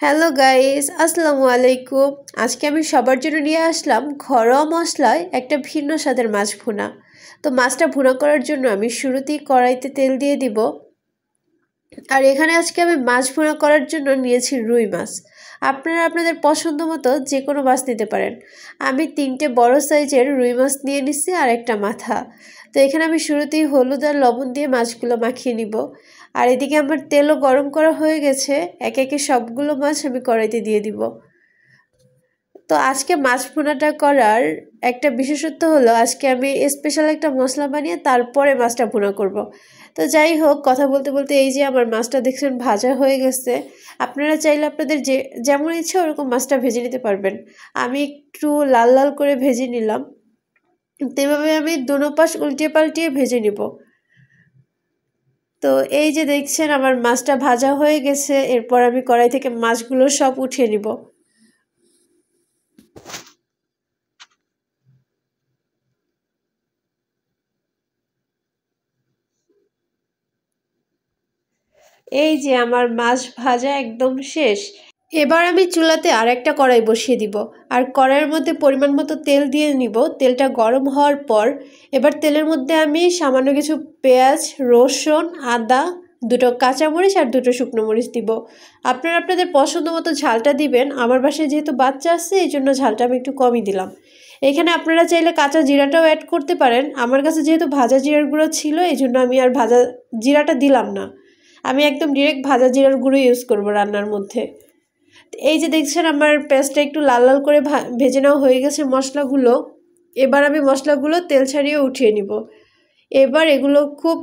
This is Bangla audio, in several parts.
হ্যালো গাইস, আসসালামু আলাইকুম। আজকে আমি সবার জন্য নিয়ে আসলাম ঘরোয়া মশলায় একটা ভিন্ন স্বাদের মাছ ভুনা। তো মাছটা ভুনা করার জন্য আমি শুরুতেই কড়াইতে তেল দিয়ে দিব। আর এখানে আজকে আমি মাছ ভুনা করার জন্য নিয়েছি রুই মাছ। আপনারা আপনাদের পছন্দ মতো যে কোনো মাছ নিতে পারেন। আমি 3টে বড় সাইজের রুই মাছ নিয়ে নিচ্ছি আর একটা মাথা। তো এখানে আমি শুরুতেই হলুদ আর লবণ দিয়ে মাছগুলো মাখিয়ে নিব। আর এদিকে আমার তেলও গরম করা হয়ে গেছে। একে একে সবগুলো মাছ আমি কড়াইতে দিয়ে দিব। তো আজকে মাছ ভুনাটা করার একটা বিশেষত্ব হলো আজকে আমি স্পেশাল একটা মশলা বানিয়ে তারপরে মাছটা ভুনা করব। তো যাই হোক, কথা বলতে বলতে এই যে আমার মাছটা দেখছেন ভাজা হয়ে গেছে। আপনারা চাইলে আপনাদের যেমন ইচ্ছা ওরকম মাছটা ভেজে নিতে পারবেন। আমি একটু লাল লাল করে ভেজে নিলাম। তো এভাবে আমি দোনো পাশ উল্টিয়ে পাল্টিয়ে ভেজে নিব। তো এই যে দেখছেন আমার মাছটা ভাজা হয়ে গেছে। এরপর আমি কড়াই থেকে মাছগুলো সব উঠিয়ে নিব। এই যে আমার মাছ ভাজা একদম শেষ। এবার আমি চুলাতে আর একটা কড়াই বসিয়ে দিব। আর কড়াইয়ের মধ্যে পরিমাণ মতো তেল দিয়ে নিব। তেলটা গরম হওয়ার পর এবার তেলের মধ্যে আমি সামান্য কিছু পেঁয়াজ, রসুন, আদা, 2টো কাঁচামরিচ আর 2টো শুকনো মরিচ দিব। আপনারা আপনাদের পছন্দ মতো ঝালটা দিবেন। আমার বাসায় যেহেতু বাচ্চা আছে এই জন্য ঝালটা আমি একটু কমই দিলাম। এখানে আপনারা চাইলে কাঁচা জিরাটাও অ্যাড করতে পারেন। আমার কাছে যেহেতু ভাজা জিরার গুঁড়ো ছিল এই জন্য আমি আর ভাজা জিরাটা দিলাম না। আমি একদম ডিরেক্ট ভাজা জিরার গুঁড়ো ইউজ করব রান্নার মধ্যে। এই যে দেখছেন আমার পেঁয়াজটা একটু লাল লাল করে ভেজে নেওয়া হয়ে গেছে মশলাগুলো। এবার আমি মশলাগুলো তেল ছাড়িয়ে উঠিয়ে নিব। এবার এগুলো খুব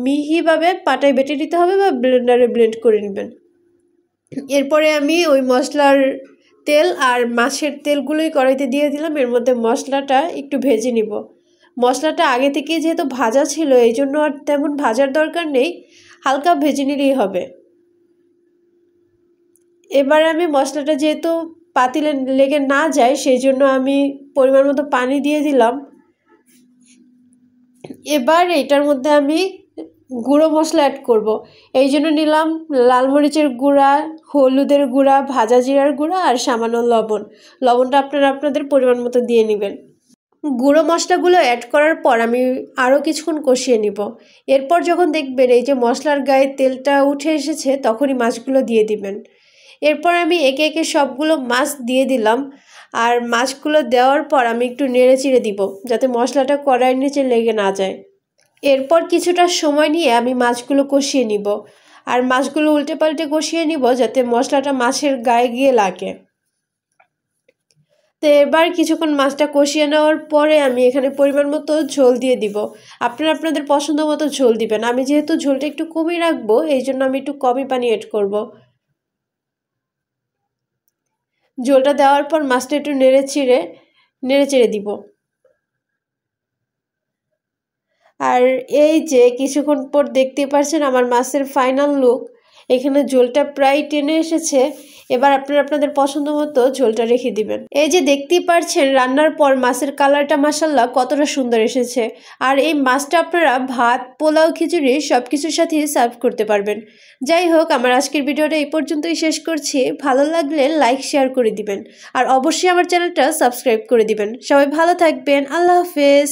মিহিভাবে পাটায় বেটে নিতে হবে বা ব্লেন্ডারে ব্লেন্ড করে নেবেন। এরপরে আমি ওই মশলার তেল আর মাছের তেলগুলোই কড়াইতে দিয়ে দিলাম। এর মধ্যে মশলাটা একটু ভেজে নিব। মশলাটা আগে থেকে যেহেতু ভাজা ছিল এই জন্য আর তেমন ভাজার দরকার নেই, হালকা ভেজে নিলেই হবে। এবার আমি মশলাটা যেহেতু পাতিলে লেগে না যায় সেই জন্য আমি পরিমাণ মতো পানি দিয়ে দিলাম। এবার এটার মধ্যে আমি গুঁড়ো মশলা অ্যাড করব। এই জন্য নিলাম লাল মরিচের গুঁড়া, হলুদের গুঁড়া, ভাজা জিরার গুঁড়া আর সামান্য লবণ। লবণটা আপনারা আপনাদের পরিমাণ মতো দিয়ে নেবেন। গুঁড়ো মশলাগুলো অ্যাড করার পর আমি আরও কিছুক্ষণ কষিয়ে নিব। এরপর যখন দেখবেন এই যে মশলার গায়ে তেলটা উঠে এসেছে তখনই মাছগুলো দিয়ে দিবেন। এরপর আমি একে একে সবগুলো মাছ দিয়ে দিলাম। আর মাছগুলো দেওয়ার পর আমি একটু নেড়ে চেড়ে দিব যাতে মশলাটা কড়াইয়ের নিচে লেগে না যায়। এরপর কিছুটা সময় নিয়ে আমি মাছগুলো কষিয়ে নিব। আর মাছগুলো উল্টে পাল্টে কষিয়ে নিব যাতে মশলাটা মাছের গায়ে গিয়ে লাগে। তো এবার কিছুক্ষণ মাছটা কষিয়ে নেওয়ার পরে আমি এখানে পরিমাণ মতো ঝোল দিয়ে দিব। আপনারা আপনাদের পছন্দ মতো ঝোল দিবেন। আমি যেহেতু ঝোলটা একটু কমই রাখবো এই জন্য আমি একটু কমই পানি অ্যাড করব। ঝোলটা দেওয়ার পর মাছটা একটু নেড়ে চেড়ে দিব। আর এই যে কিছুক্ষণ পর দেখতেই পারছেন আমার মাছের ফাইনাল লুক। এখানে ঝোলটা প্রায় টেনে এসেছে। এবার আপনারা আপনাদের পছন্দ মতো ঝোলটা রেখে দিবেন। এই যে দেখতেই পারছেন রান্নার পর মাছের কালারটা মাশাআল্লাহ কতটা সুন্দর এসেছে। আর এই মাছটা আপনারা ভাত, পোলাও, খিচুড়ি সব কিছুর সাথেই সার্ভ করতে পারবেন। যাই হোক, আমার আজকের ভিডিওটা এই পর্যন্তই শেষ করছি। ভালো লাগলে লাইক শেয়ার করে দিবেন। আর অবশ্যই আমার চ্যানেলটা সাবস্ক্রাইব করে দিবেন। সবাই ভালো থাকবেন। আল্লাহ হাফেজ।